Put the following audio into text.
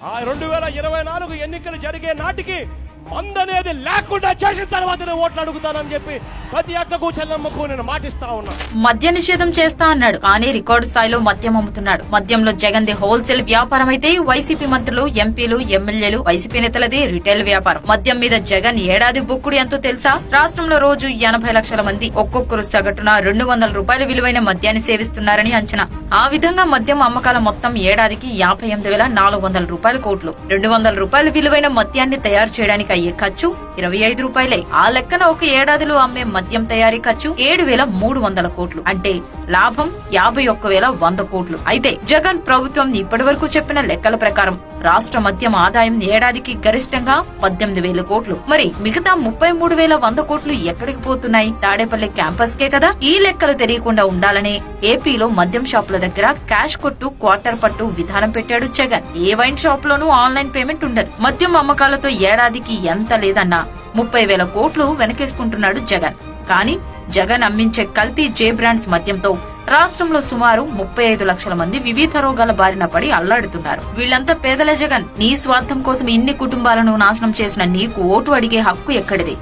2024 ఎన్నికలు జరిగే నాటికి మందనేది లేకుండా చేసిన తర్వాతనే ఓట్లు అడుగుతానని చెప్పి ప్రతి అక్కకు చెల్లమ్మకు నేను మాటిస్తా ఉన్నా. మద్య నిషేధం చేస్తా అన్నాడు, కానీ రికార్డు స్థాయిలో మద్యం అమ్ముతున్నాడు. మద్యంలో జగన్ ది హోల్సేల్ వ్యాపారం అయితే వైసీపీ మంత్రులు, ఎంపీలు, ఎమ్మెల్యేలు, వైసీపీ నేతలది రిటైల్ వ్యాపారం. మద్యం మీద జగన్ ఏడాది బుక్కుడు ఎంతో తెలుసా? రాష్ట్రంలో రోజు 80 లక్షల మంది ఒక్కొక్కరు సగటున 200 రూపాయల విలువైన మద్యాన్ని సేవిస్తున్నారని అంచనా. ఆ విధంగా మద్యం అమ్మకాల మొత్తం ఏడాదికి 58,400 రూపాయల కోట్లు. 200 రూపాయల విలువైన మద్యాన్ని తయారు చేయడానికి అయ్యే ఖర్చు 25 రూపాయలే. ఆ లెక్కన ఒక ఏడాదిలో అమ్మే మద్యం తయారీ ఖర్చు 7,300 కోట్లు. అంటే లాభం 51,100 కోట్లు. అయితే జగన్ ప్రభుత్వం ఇప్పటి వరకు చెప్పిన లెక్కల ప్రకారం రాష్ట్ర మద్యం ఆదాయం ఏడాదికి గరిష్టంగా 18,000 కోట్లు. మరి మిగతా 33,100 కోట్లు ఎక్కడికి పోతున్నాయి? తాడేపల్లి క్యాంపస్ కే కదా. ఈ లెక్కలు తెలియకుండా ఉండాలనే ఏపీలో మద్యం షాపుల దగ్గర క్యాష్ కొట్టు, క్వార్టర్ పట్టు విధానం పెట్టాడు జగన్. ఏ వైన్ షాప్ లోనూ ఆన్లైన్ పేమెంట్ ఉండదు. మద్యం అమ్మకాలతో ఏడాదికి ఎంత లేదన్నా 30,000 కోట్లు వెనకేసుకుంటున్నాడు జగన్. కానీ జగన్ అమ్మించే కల్తీ జే బ్రాండ్స్ మద్యంతో రాష్ట్రంలో సుమారు 35 లక్షల మంది వివిధ రోగాల బారిన పడి అల్లాడుతున్నారు. వీళ్లంతా పేదలే జగన్. నీ స్వార్థం కోసం ఇన్ని కుటుంబాలను నాశనం చేసిన నీకు ఓటు అడిగే హక్కు ఎక్కడిది?